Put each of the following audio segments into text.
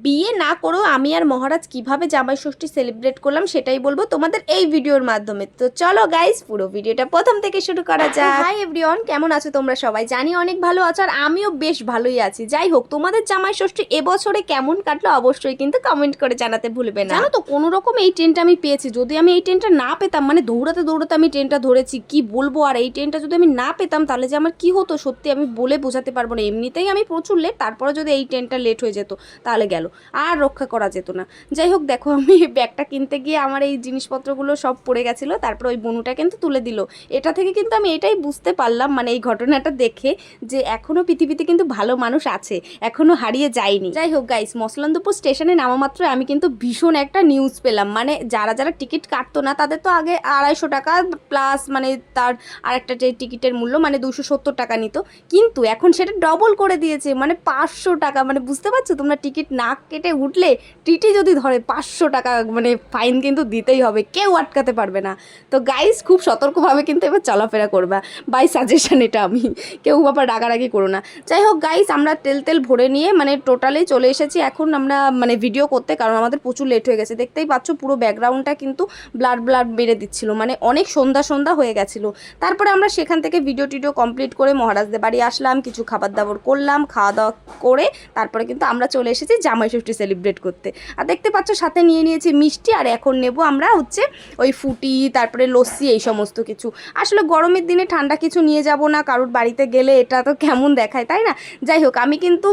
বিয়ে না করেও আমি আর মহারাজ কিভাবে জামাই ষষ্ঠী সেলিব্রেট করলাম সেটাই বলবো তোমাদের এই ভিডিওর মাধ্যমে। তো চলো গাইস, পুরো ভিডিওটা প্রথম থেকে শুরু করা যাক। হাই এভরিওয়ান, কেমন আছো তোমরা সবাই? জানি অনেক ভালো আছো, আর আমিও বেশ ভালোই আছি। যাই হোক, তোমাদের জামাই ষষ্ঠী এবছরে কেমন কাটলো অবশ্যই কিন্তু কমেন্ট করে জানাতে ভুলবে না। জানো তো, কোনো রকম এই ট্রেনটা আমি পেয়েছি। যদি আমি এই ট্রেনটা না পেতাম, মানে দৌড়াতে দৌড়াতে আমি ট্রেনটা ধরেছি, কি বলবো। আর এই ট্রেনটা যদি আমি না পেতাম তাহলে যে আমার কি হতো সত্যি আমি বলে বোঝাতে পারবো না। এমনিতেই আমি প্রচুর লেট, তারপরে যদি এই ট্রেনটা লেট হয়ে যেত তাহলে গেল, আর রক্ষা করা যেত না। যাই হোক, দেখো আমি ব্যাগটা কিনতে গিয়ে আমার এই জিনিসপত্রগুলো সব পড়ে গেছিলো, তারপর ওই বনুটা কিন্তু তুলে দিল। এটা থেকে কিন্তু আমি এটাই বুঝতে পারলাম, মানে এই ঘটনাটা দেখে, যে এখনও পৃথিবীতে কিন্তু ভালো মানুষ আছে, এখনও হারিয়ে যায়নি। যাই হোক গাইস, মসলান্দপুর স্টেশনে নামা মাত্র আমি কিন্তু ভীষণ একটা নিউজ পেলাম। মানে যারা যারা টিকিট কাটতো না তাদের তো আগে 250 টাকা প্লাস, মানে তার আরেকটা যে টিকিটের মূল্য মানে 270 টাকা নিত, কিন্তু এখন সেটা ডবল করে দিয়েছে, মানে 500 টাকা। মানে বুঝতে পারছো তোমরা, টিকিট না কেটে উঠলে টিটি যদি ধরে 500 টাকা মানে ফাইন কিন্তু দিতেই হবে, কেউ আটকাতে পারবে না। তো গাইস, খুব সতর্কভাবে কিন্তু এবার চলাফেরা করবা, বাই সাজেশন এটা আমি, কেউ আবার রাগারাগি করো না। যাই হোক গাইস, আমরা তেল ভরে নিয়ে মানে টোটালি চলে এসেছি এখন আমরা মানে ভিডিও করতে, কারণ আমাদের প্রচুর লেট হয়ে গেছে। দেখতেই পাচ্ছ পুরো ব্যাকগ্রাউন্ডটা কিন্তু ব্লার বেড়ে দিচ্ছিল, মানে অনেক সন্ধ্যা হয়ে গেছিলো। তারপরে আমরা সেখান থেকে ভিডিও টিডিও কমপ্লিট করে মহারাজদের বাড়ি আসলাম, কিছু খাবার দাবার করলাম, খাওয়া দাওয়া করে তারপরে কিন্তু আমরা চলে এসেছি জামাই ষষ্ঠী সেলিব্রেট করতে। আর দেখতে পাচ্ছ সাথে নিয়ে নিয়েছি মিষ্টি, আর এখন নেব আমরা হচ্ছে ওই ফুটি, তারপরে লস্যি, এই সমস্ত কিছু। আসলে গরমের দিনে ঠান্ডা কিছু নিয়ে যাব না, কারোর বাড়িতে গেলে এটা তো কেমন দেখায়, তাই না? যাই হোক, আমি কিন্তু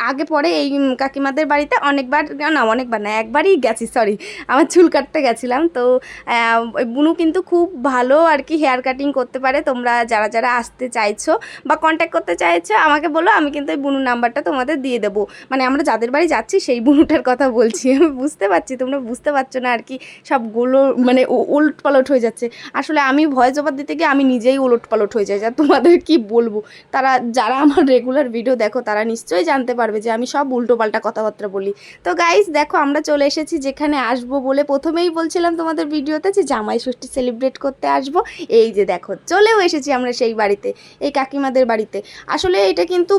আগে পরে এই কাকিমাদের বাড়িতে অনেকবার না একবারই গেছি, সরি, আমার চুল কাটতে গেছিলাম। তো ওই বুনু কিন্তু খুব ভালো আর কি হেয়ার কাটিং করতে পারে। তোমরা যারা যারা আসতে চাইছো বা কন্ট্যাক্ট করতে চাইছো আমাকে বলো, আমি কিন্তু এই বুনুর নাম্বারটা তোমাদের দিয়ে দেবো। মানে আমরা যাদের বাড়ি যাচ্ছি সেই বুনুটার কথা বলছি। আমি বুঝতে পারছি তোমরা বুঝতে পারছো না আর কি, সবগুলো মানে উলট পালট হয়ে যাচ্ছে। আসলে আমি ভয়েস ওভার দিতে গিয়ে আমি নিজেই উলট পালট হয়ে যাই, যা তোমাদের কি বলবো। যারা আমার রেগুলার ভিডিও দেখো তারা নিশ্চয়ই জানতে পারবে যে আমি সব উল্টো পাল্টা কথাবার্তা বলি। তো গাইস দেখো, আমরা চলে এসেছি যেখানে আসবো বলে প্রথমেই বলছিলাম তোমাদের ভিডিওতে, যে জামাই ষষ্ঠী সেলিব্রেট করতে আসবো। এই যে দেখো, চলেও এসেছি আমরা সেই বাড়িতে, এই কাকিমাদের বাড়িতে। আসলে এটা কিন্তু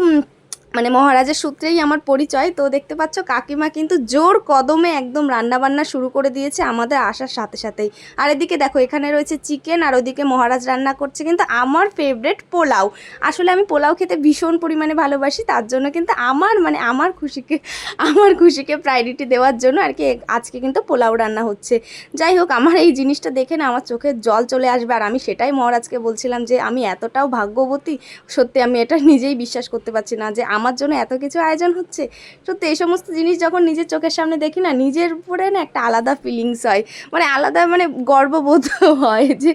মানে মহারাজের সূত্রেই আমার পরিচয়। তো দেখতে পাচ্ছ কাকিমা কিন্তু জোর কদমে একদম রান্নাবান্না শুরু করে দিয়েছে আমাদের আসার সাথে সাথেই। আর এদিকে দেখো, এখানে রয়েছে চিকেন, আর ওইদিকে মহারাজ রান্না করছে কিন্তু আমার ফেভারিট পোলাও। আসলে আমি পোলাও খেতে ভীষণ পরিমাণে ভালোবাসি, তার জন্য কিন্তু আমার খুশিকে প্রায়োরিটি দেওয়ার জন্য আর কি আজকে কিন্তু পোলাও রান্না হচ্ছে। যাই হোক, আমার এই জিনিসটা দেখে না আমার চোখে জল চলে আসবে, আর আমি সেটাই মহারাজকে বলছিলাম যে আমি এতটাও ভাগ্যবতী, সত্যি আমি এটা নিজেই বিশ্বাস করতে পারছি না যে আমার জন্য এত কিছু আয়োজন হচ্ছে। সত্যি এই সমস্ত জিনিস যখন নিজের চোখের সামনে দেখি না, নিজের উপরে না একটা আলাদা ফিলিংস হয়, মানে আলাদা মানে গর্ববোধ হয় যে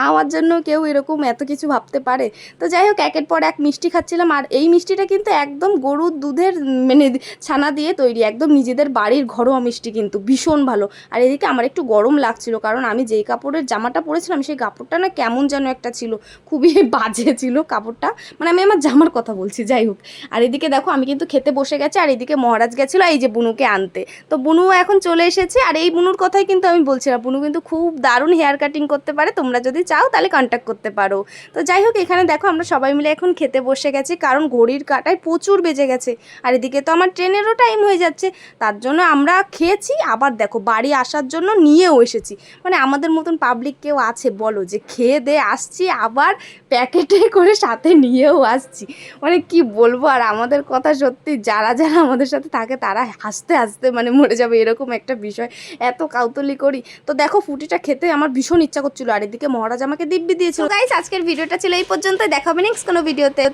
আমার জন্য কেউ এরকম এত কিছু ভাবতে পারে। তো যাই হোক, একের পর এক মিষ্টি খাচ্ছিলাম, আর এই মিষ্টিটা কিন্তু একদম গরুর দুধের মানে ছানা দিয়ে তৈরি, একদম নিজেদের বাড়ির ঘরোয়া মিষ্টি, কিন্তু ভীষণ ভালো। আর এদিকে আমার একটু গরম লাগছিল, কারণ আমি যেই কাপড়ের জামাটা পরেছিলাম সেই কাপড়টা না কেমন যেন একটা ছিল, খুবই বাজে ছিল কাপড়টা, মানে আমি আমার জামার কথা বলছি। যাই হোক, আর এদিকে দেখো আমি কিন্তু খেতে বসে গেছি, আর এদিকে মহারাজ গেছিলো এই যে বুনুকে আনতে। তো বুনু এখন চলে এসেছে, আর এই বুনুর কথাই কিন্তু আমি বলছিলাম, বুনু কিন্তু খুব দারুণ হেয়ার কাটিং করতে পারে, তোমরা যদি চাও তাহলে কন্ট্যাক্ট করতে পারো। তো যাই হোক, এখানে দেখো আমরা সবাই মিলে এখন খেতে বসে গেছি, কারণ ঘড়ির কাঁটায় প্রচুর বেজে গেছে, আর এদিকে তো আমার ট্রেনেরও টাইম হয়ে যাচ্ছে। তার জন্য আমরা খেয়েছি, আবার দেখো বাড়ি আসার জন্য নিয়েও এসেছি। মানে আমাদের মতন পাবলিক কেউ আছে বলো, যে খেয়ে দিয়ে আসছি আবার প্যাকেটে করে সাথে নিয়েও আসছি, মানে কি বলবো। আর আমাদের কথা সত্যি যারা যারা আমাদের সাথে থাকে তারা হাসতে হাসতে মানে মরে যাবে, এরকম একটা বিষয়, এত কাউতলি করি। তো দেখো, ফুটিটা খেতে আমার ভীষণ ইচ্ছা করছিল, আর এদিকে মহারাজ আমাকে দিব্যি দিয়েছিল। গাইস, আজকের ভিডিওটা ছিল এই পর্যন্ত, দেখাবে নেক্সট কোনো ভিডিওতে।